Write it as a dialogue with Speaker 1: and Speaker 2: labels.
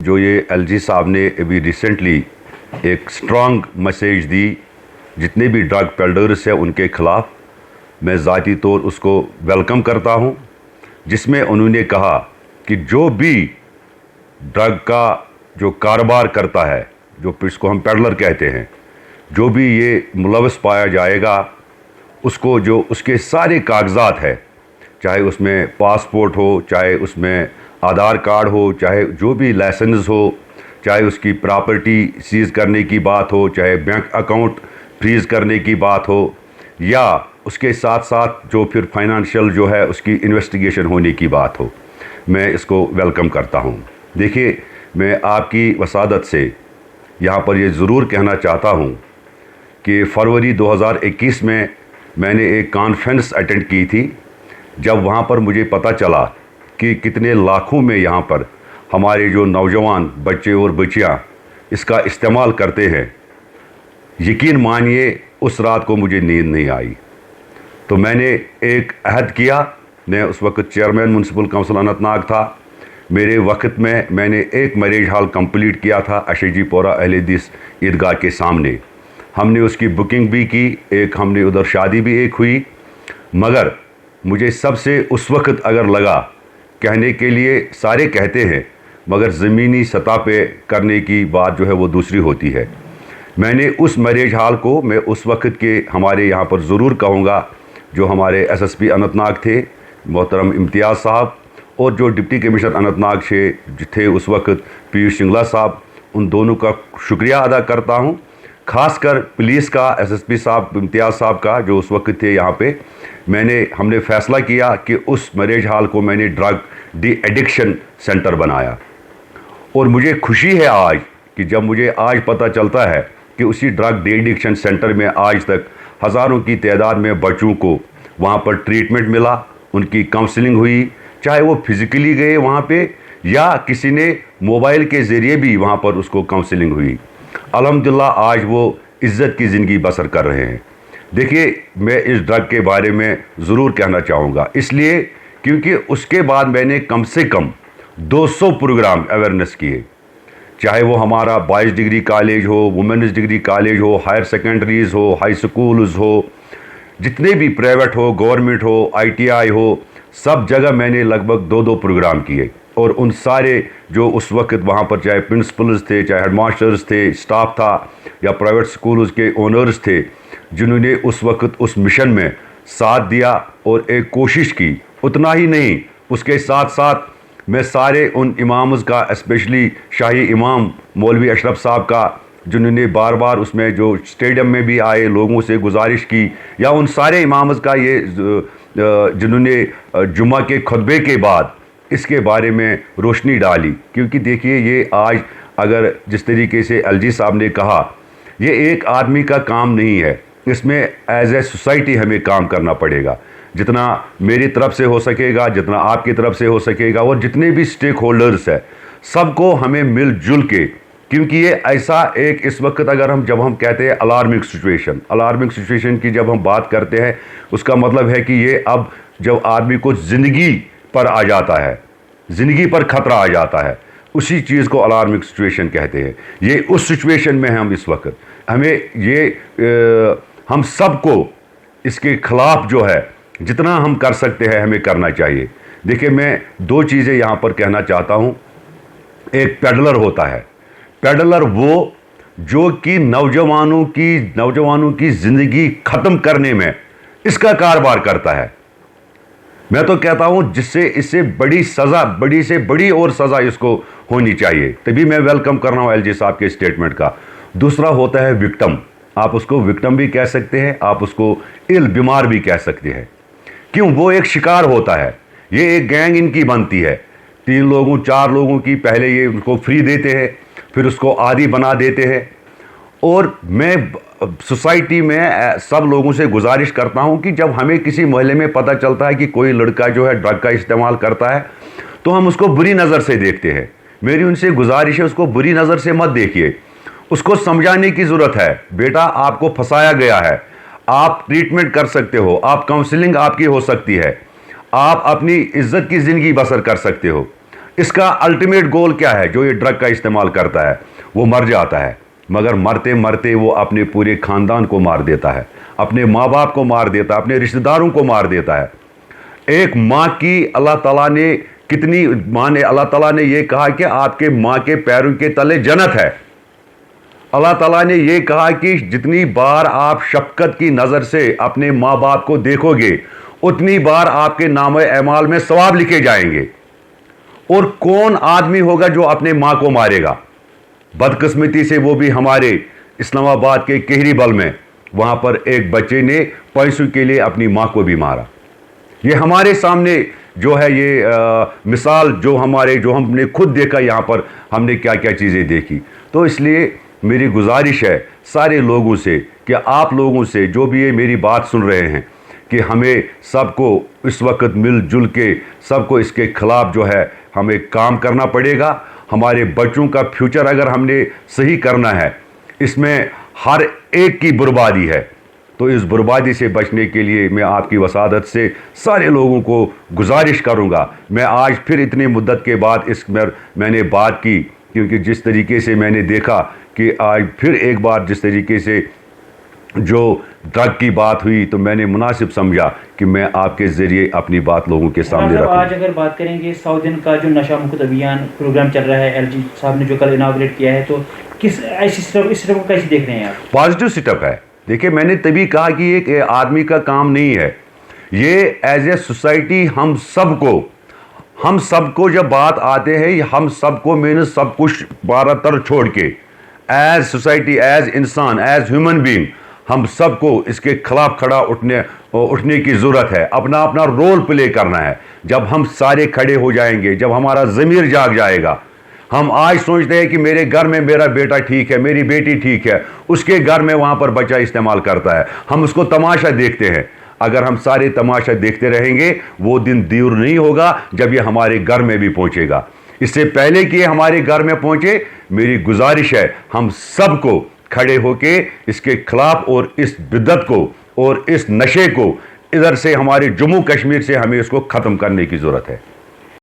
Speaker 1: जो ये एलजी साहब ने अभी रिसेंटली एक स्ट्रांग मैसेज दी जितने भी ड्रग पेडलर्स हैं उनके ख़िलाफ़, मैं ज़ाती तौर उसको वेलकम करता हूँ, जिसमें उन्होंने कहा कि जो भी ड्रग का जो कारोबार करता है, जो इसको हम पेडलर कहते हैं, जो भी ये मुलव्वस पाया जाएगा उसको जो उसके सारे कागजात है, चाहे उसमें पासपोर्ट हो, चाहे उसमें आधार कार्ड हो, चाहे जो भी लाइसेंस हो, चाहे उसकी प्रॉपर्टी सीज़ करने की बात हो, चाहे बैंक अकाउंट फ्रीज़ करने की बात हो, या उसके साथ साथ जो फिर फाइनेंशियल जो है उसकी इन्वेस्टिगेशन होने की बात हो, मैं इसको वेलकम करता हूँ। देखिए, मैं आपकी वसादत से यहाँ पर ये ज़रूर कहना चाहता हूँ कि फरवरी 2021 में मैंने एक कॉन्फ्रेंस अटेंड की थी, जब वहाँ पर मुझे पता चला कि कितने लाखों में यहाँ पर हमारे जो नौजवान बच्चे और बच्चियाँ इसका इस्तेमाल करते हैं। यकीन मानिए उस रात को मुझे नींद नहीं आई। तो मैंने एक अहद किया, मैं उस वक्त चेयरमैन म्यूनसिपल काउंसिल अनंतनाग था। मेरे वक्त में मैंने एक मैरिज हॉल कंप्लीट किया था अशेजी पोरा अहले हदीस ईदगाह के सामने। हमने उसकी बुकिंग भी की, एक हमने उधर शादी भी एक हुई। मगर मुझे सबसे उस वक्त अगर लगा, कहने के लिए सारे कहते हैं मगर ज़मीनी सतह पे करने की बात जो है वो दूसरी होती है। मैंने उस मैरिज हॉल को मैं उस वक्त के हमारे यहाँ पर ज़रूर कहूँगा, जो हमारे एसएसपी अनंतनाग थे मोहतरम इम्तियाज़ साहब, और जो डिप्टी कमिश्नर अनंतनाग थे उस वक्त पीयूष सिंगला साहब, उन दोनों का शुक्रिया अदा करता हूँ। ख़ासकर पुलिस का एसएसपी साहब इम्तियाज़ साहब का जो उस वक्त थे यहाँ पे, हमने फ़ैसला किया कि उस मैरिज हॉल को मैंने ड्रग डी एडिक्शन सेंटर बनाया। और मुझे खुशी है आज कि जब मुझे आज पता चलता है कि उसी ड्रग डी एडिक्शन सेंटर में आज तक हज़ारों की तादाद में बच्चों को वहाँ पर ट्रीटमेंट मिला, उनकी काउंसलिंग हुई, चाहे वो फिज़िकली गए वहाँ पे या किसी ने मोबाइल के ज़रिए भी वहाँ पर उसको काउंसलिंग हुई। अल्हम्दुलिल्लाह आज वो इज़्ज़त की ज़िंदगी बसर कर रहे हैं। देखिए, मैं इस ड्रग के बारे में ज़रूर कहना चाहूँगा, इसलिए क्योंकि उसके बाद मैंने कम से कम 200 प्रोग्राम अवेयरनेस किए, चाहे वो हमारा बॉयज़ डिग्री कॉलेज हो, वुमेन्स डिग्री कॉलेज हो, हायर सेकेंडरीज़ हो, हाई स्कूल्स हो, जितने भी प्राइवेट हो, गवर्नमेंट हो, आईटीआई हो, सब जगह मैंने लगभग 2-2 प्रोग्राम किए। और उन सारे जो उस वक्त वहाँ पर चाहे प्रिंसिपल्स थे, चाहे हेडमास्टर्स थे, स्टाफ था, या प्राइवेट स्कूल्स के ओनर्स थे, जिन्होंने उस वक्त उस मिशन में साथ दिया और एक कोशिश की। उतना ही नहीं, उसके साथ साथ मैं सारे उन इमाम्स का, स्पेशली शाही इमाम मौलवी अशरफ साहब का, जिन्होंने बार बार उसमें जो स्टेडियम में भी आए, लोगों से गुजारिश की, या उन सारे इमाम्स का ये जिन्होंने जुम्मा के खुतबे के बाद इसके बारे में रोशनी डाली। क्योंकि देखिए, ये आज अगर जिस तरीके से एलजी साहब ने कहा, ये एक आदमी का काम नहीं है, इसमें एज ए सोसाइटी हमें काम करना पड़ेगा। जितना मेरी तरफ से हो सकेगा, जितना आपकी तरफ से हो सकेगा, और जितने भी स्टेक होल्डर्स हैं, सबको हमें मिलजुल के, क्योंकि ये ऐसा एक इस वक्त जब हम कहते हैं अलार्मिंग सिचुएशन की जब हम बात करते हैं, उसका मतलब है कि ये अब जब आदमी को ज़िंदगी पर आ जाता है, ज़िंदगी पर ख़तरा आ जाता है, उसी चीज़ को अलार्मिंग सिचुएशन कहते हैं। ये उस सिचुएशन में हम इस वक्त, हमें ये हम सबको इसके ख़िलाफ़ जो है जितना हम कर सकते हैं हमें करना चाहिए। देखिए, मैं 2 चीज़ें यहाँ पर कहना चाहता हूँ। एक पेडलर होता है, पेडलर वो जो कि नौजवानों की ज़िंदगी ख़त्म करने में इसका कारोबार करता है। मैं तो कहता हूँ जिससे इससे बड़ी सज़ा, बड़ी से बड़ी और सज़ा इसको होनी चाहिए। तभी मैं वेलकम कर रहा हूँ एलजी साहब के स्टेटमेंट का। दूसरा होता है विक्टिम, आप उसको विक्टिम भी कह सकते हैं, आप उसको इल बीमार भी कह सकते हैं। क्यों? वो एक शिकार होता है, ये एक गैंग इनकी बनती है, 3 लोगों 4 लोगों की, पहले ये उसको फ्री देते हैं, फिर उसको आदी बना देते हैं। और मैं सोसाइटी में सब लोगों से गुजारिश करता हूं कि जब हमें किसी मोहल्ले में पता चलता है कि कोई लड़का जो है ड्रग का इस्तेमाल करता है, तो हम उसको बुरी नज़र से देखते हैं। मेरी उनसे गुजारिश है, उसको बुरी नज़र से मत देखिए, उसको समझाने की ज़रूरत है। बेटा, आपको फंसाया गया है, आप ट्रीटमेंट कर सकते हो, आप काउंसलिंग आपकी हो सकती है, आप अपनी इज्जत की ज़िंदगी बसर कर सकते हो। اس کا الٹیمیٹ گول کیا ہے؟ جو یہ ڈرگ کا استعمال کرتا ہے وہ مر جاتا ہے، مگر مرتے مرتے وہ اپنے پورے خاندان کو مار دیتا ہے، اپنے ماں باپ کو مار دیتا ہے، اپنے رشتہ داروں کو مار دیتا ہے۔ ایک ماں کی اللہ تعالیٰ نے اللہ تعالیٰ نے یہ کہا کہ آپ کے ماں کے پیروں کے تلے جنت ہے۔ اللہ تعالیٰ نے یہ کہا کہ جتنی بار آپ شفقت کی نظر سے اپنے ماں باپ کو دیکھو گے اتنی بار آپ کے نامہ اعمال میں ثواب لکھے جائیں گے۔ اور کون آدمی ہوگا جو اپنے ماں کو مارے گا؟ بدقسمتی سے وہ بھی ہمارے اسلام آباد کے کہری بل میں، وہاں پر ایک بچے نے پیسوں کے لیے اپنی ماں کو بھی مارا۔ یہ ہمارے سامنے جو ہے یہ مثال جو ہم نے خود دیکھا، یہاں پر ہم نے کیا کیا چیزیں دیکھی۔ تو اس لیے میری گزارش ہے سارے لوگوں سے کہ آپ لوگوں سے جو بھی یہ میری بات سن رہے ہیں کہ ہمیں سب کو اس وقت مل جل کے سب کو اس کے خلاف جو ہے ہمیں کام کرنا پڑے گا۔ ہمارے بچوں کا فیوچر اگر ہم نے صحیح کرنا ہے، اس میں ہر ایک کی بربادی ہے، تو اس بربادی سے بچنے کے لیے میں آپ کی وسادت سے سارے لوگوں کو گزارش کروں گا۔ میں آج پھر اتنی مدت کے بعد میں نے بات کی، کیونکہ جس طریقے سے میں نے دیکھا کہ آج پھر ایک بار جس طریقے سے جو ڈرگ کی بات ہوئی تو میں نے مناسب سمجھا کہ میں آپ کے ذریعے اپنی بات لوگوں کے سامنے رکھوں۔
Speaker 2: آج اگر بات کریں گے 100 دن کا جو نشہ مکت ابھیان پروگرام چل رہا ہے، ایل جی صاحب نے جو کل اناگریٹ کیا ہے، تو کس اس اسٹیپ کو کیسے دیکھ رہے ہیں آپ؟
Speaker 1: پازیٹیو اسٹیپ ہے۔ دیکھیں میں نے تبھی کہا کہ یہ ایک آدمی کا کام نہیں ہے، یہ ایز اے سوسائٹی ہم سب کو جب بات آتے ہیں، ہم سب کو میں نے سب کچھ بارہ تر چھوڑ کے ایز سوسائٹی، ایز انسان، ایز ہیومن بینگ، ہم سب کو اس کے خلاف کھڑا اٹھنے کی ضرورت ہے، اپنا اپنا رول پلے کرنا ہے۔ جب ہم سارے کھڑے ہو جائیں گے، جب ہمارا ضمیر جاگ جائے گا، ہم آج سوچتے ہیں کہ میرے گھر میں میرا بیٹا ٹھیک ہے، میری بیٹی ٹھیک ہے، اس کے گھر میں وہاں پر بچہ استعمال کرتا ہے، ہم اس کو تماشا دیکھتے ہیں۔ اگر ہم سارے تماشا دیکھتے رہیں گے وہ دن دور نہیں ہوگا جب یہ ہمارے گھر میں بھی پہنچے گا۔ اس سے پہلے کہ یہ ہمارے گھر میں پہنچے، میری گزارش ہے ہم سب کو کھڑے ہو کے اس کے خلاف اور اس بدعت کو اور اس نشے کو ادھر سے ہمارے جموں کشمیر سے ہمیں اس کو ختم کرنے کی ضرورت ہے۔